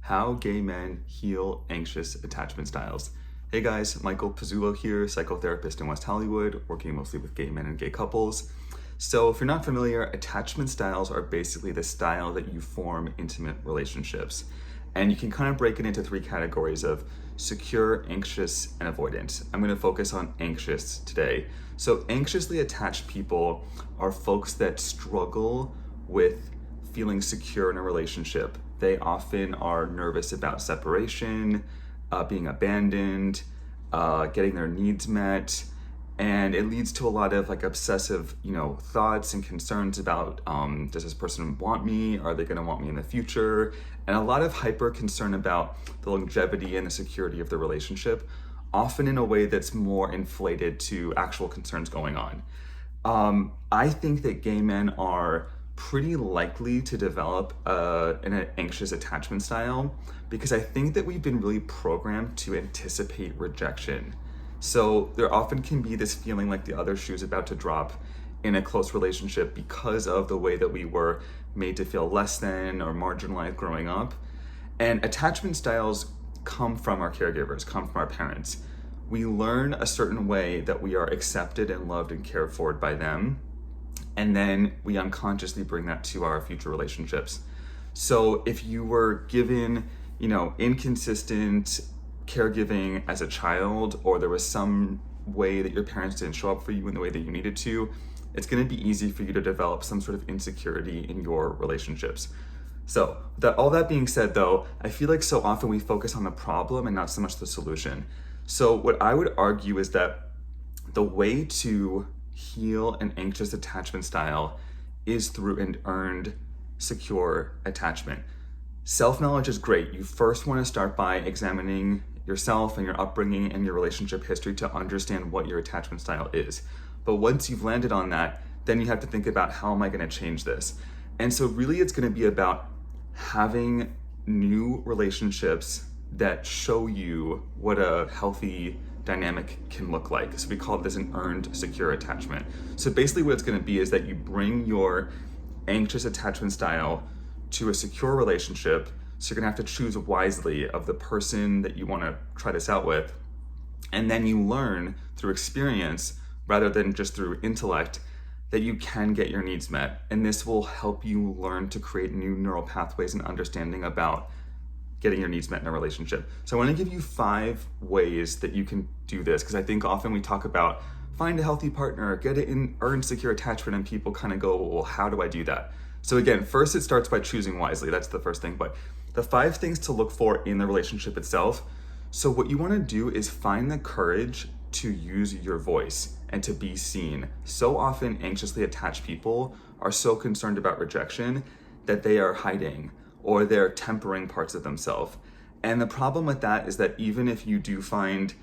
How Gay Men Heal Anxious Attachment Styles. Hey guys, Michael Pizzullo here, psychotherapist in West Hollywood, working mostly with gay men and gay couples. So if you're not familiar, attachment styles are basically the style that you form intimate relationships. And you can kind of break it into three categories of secure, anxious, and avoidant. I'm going to focus on anxious today. So anxiously attached people are folks that struggle with feeling secure in a relationship. They often are nervous about separation, being abandoned, getting their needs met, and it leads to a lot of obsessive, thoughts and concerns about, does this person want me? Are they going to want me in the future? And a lot of hyper concern about the longevity and the security of the relationship, often in a way that's more inflated to actual concerns going on. I think that gay men are pretty likely to develop an anxious attachment style because I think that we've been really programmed to anticipate rejection. So there often can be this feeling like the other shoe's about to drop in a close relationship because of the way that we were made to feel less than or marginalized growing up. And attachment styles come from our caregivers, come from our parents. We learn a certain way that we are accepted and loved and cared for by them. And then we unconsciously bring that to our future relationships. So if you were given, inconsistent caregiving as a child, or there was some way that your parents didn't show up for you in the way that you needed to, it's going to be easy for you to develop some sort of insecurity in your relationships. So all that being said though, I feel like so often we focus on the problem and not so much the solution. So what I would argue is that the way to heal an anxious attachment style is through an earned, secure attachment. Self-knowledge is great. You first want to start by examining yourself and your upbringing and your relationship history to understand what your attachment style is. But once you've landed on that, then you have to think about, how am I going to change this? And so really it's going to be about having new relationships that show you what a healthy dynamic can look like. So we call this an earned, secure attachment. So basically what it's going to be is that you bring your anxious attachment style to a secure relationship. So you're going to have to choose wisely of the person that you want to try this out with. And then you learn through experience rather than just through intellect that you can get your needs met. And this will help you learn to create new neural pathways and understanding about getting your needs met in a relationship. So I want to give you 5 ways that you can do this, because I think often we talk about find a healthy partner, get it in earned secure attachment, and people kind of go, well, how do I do that? So again, first it starts by choosing wisely. That's the first thing. But the 5 things to look for in the relationship itself. So what you want to do is find the courage to use your voice and to be seen. So often anxiously attached people are so concerned about rejection that they are hiding or they're tempering parts of themselves. And the problem with that is that even if you do find,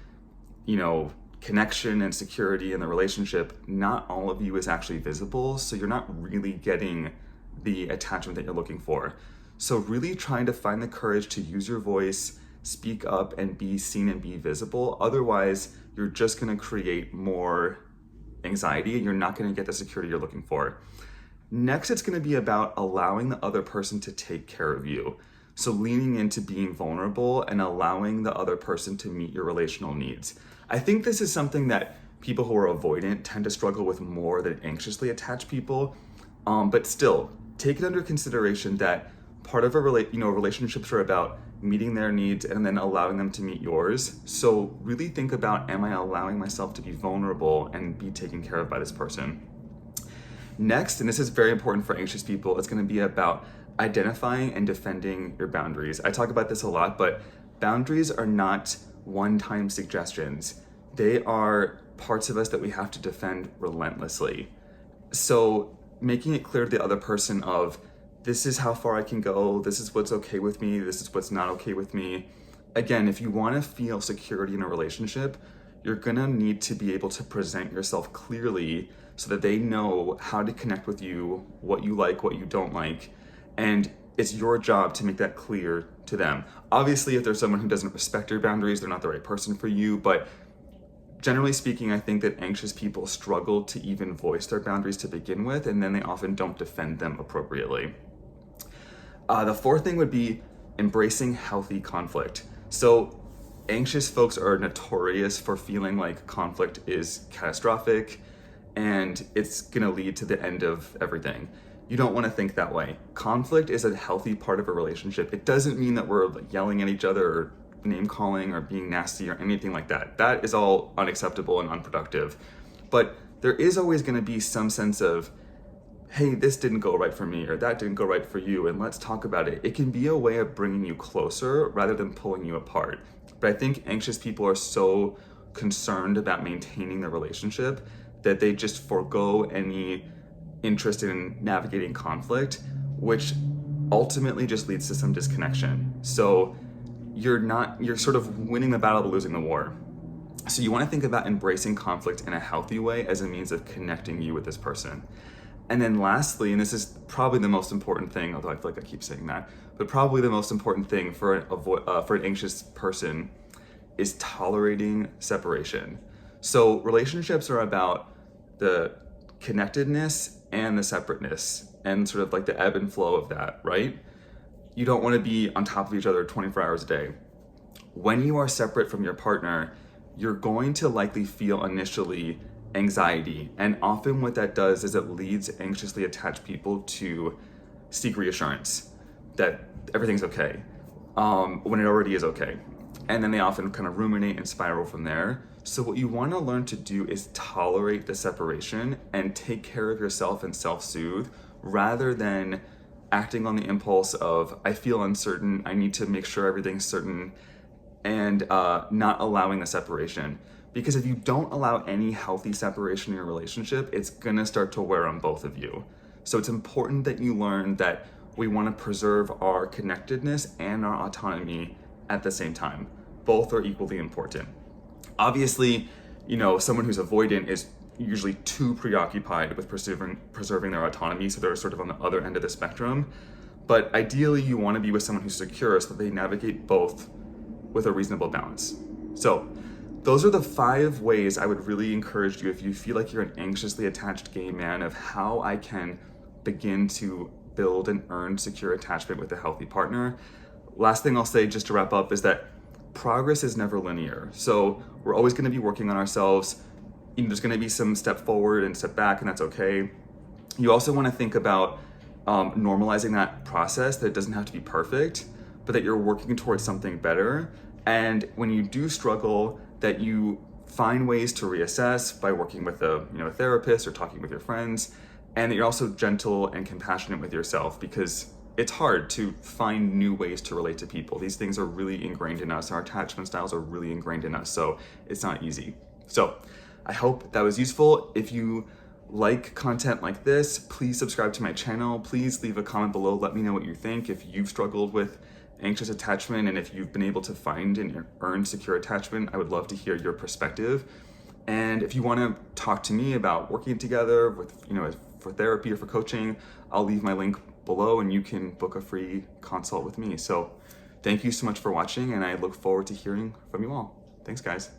connection and security in the relationship, not all of you is actually visible. So you're not really getting the attachment that you're looking for. So really trying to find the courage to use your voice, speak up, and be seen and be visible. Otherwise, you're just going to create more anxiety. You're not going to get the security you're looking for. Next, it's going to be about allowing the other person to take care of you. So leaning into being vulnerable and allowing the other person to meet your relational needs. I think this is something that people who are avoidant tend to struggle with more than anxiously attached people. But still, take it under consideration that part of relationships are about meeting their needs and then allowing them to meet yours. So really think about, am I allowing myself to be vulnerable and be taken care of by this person? Next, and this is very important for anxious people, it's going to be about identifying and defending your boundaries. I talk about this a lot, but boundaries are not one-time suggestions. They are parts of us that we have to defend relentlessly. So making it clear to the other person of, this is how far I can go, this is what's okay with me, this is what's not okay with me. Again, if you want to feel security in a relationship, you're going to need to be able to present yourself clearly so that they know how to connect with you, what you like, what you don't like. And it's your job to make that clear to them. Obviously, if there's someone who doesn't respect your boundaries, they're not the right person for you. But generally speaking, I think that anxious people struggle to even voice their boundaries to begin with, and then they often don't defend them appropriately. The fourth thing would be embracing healthy conflict. So anxious folks are notorious for feeling like conflict is catastrophic and it's gonna lead to the end of everything. You don't wanna think that way. Conflict is a healthy part of a relationship. It doesn't mean that we're like yelling at each other or name calling or being nasty or anything like that. That is all unacceptable and unproductive. But there is always gonna be some sense of, hey, this didn't go right for me or that didn't go right for you, and let's talk about it. It can be a way of bringing you closer rather than pulling you apart. But I think anxious people are so concerned about maintaining the relationship that they just forego any interest in navigating conflict, which ultimately just leads to some disconnection. So you're sort of winning the battle but losing the war. So you want to think about embracing conflict in a healthy way as a means of connecting you with this person. And then lastly, and this is probably the most important thing, although I feel like I keep saying that, but probably the most important thing for an anxious person is tolerating separation. So relationships are about the connectedness and the separateness and sort of like the ebb and flow of that, right? You don't want to be on top of each other 24 hours a day. When you are separate from your partner, you're going to likely feel initially anxiety. And often what that does is it leads anxiously attached people to seek reassurance that everything's okay, when it already is okay. And then they often kind of ruminate and spiral from there. So what you want to learn to do is tolerate the separation and take care of yourself and self-soothe rather than acting on the impulse of, I feel uncertain, I need to make sure everything's certain, and not allowing the separation. Because if you don't allow any healthy separation in your relationship, it's gonna start to wear on both of you. So it's important that you learn that we wanna preserve our connectedness and our autonomy at the same time. Both are equally important. Obviously, someone who's avoidant is usually too preoccupied with preserving their autonomy, so they're sort of on the other end of the spectrum. But ideally, you wanna be with someone who's secure so that they navigate both with a reasonable balance. So those are the 5 ways I would really encourage you if you feel like you're an anxiously attached gay man of how I can begin to build and earn secure attachment with a healthy partner. Last thing I'll say just to wrap up is that progress is never linear. So we're always gonna be working on ourselves. There's gonna be some step forward and step back, and that's okay. You also wanna think about normalizing that process, that it doesn't have to be perfect, but that you're working towards something better. And when you do struggle, that you find ways to reassess by working with a therapist or talking with your friends, and that you're also gentle and compassionate with yourself, because it's hard to find new ways to relate to people. These things are really ingrained in us. Our attachment styles are really ingrained in us, so it's not easy. So I hope that was useful. If you like content like this, please subscribe to my channel. Please leave a comment below. Let me know what you think. If you've struggled with anxious attachment and if you've been able to find and earn secure attachment, I would love to hear your perspective. And if you want to talk to me about working together with, for therapy or for coaching, I'll leave my link below and you can book a free consult with me. So thank you so much for watching, and I look forward to hearing from you all. Thanks, guys.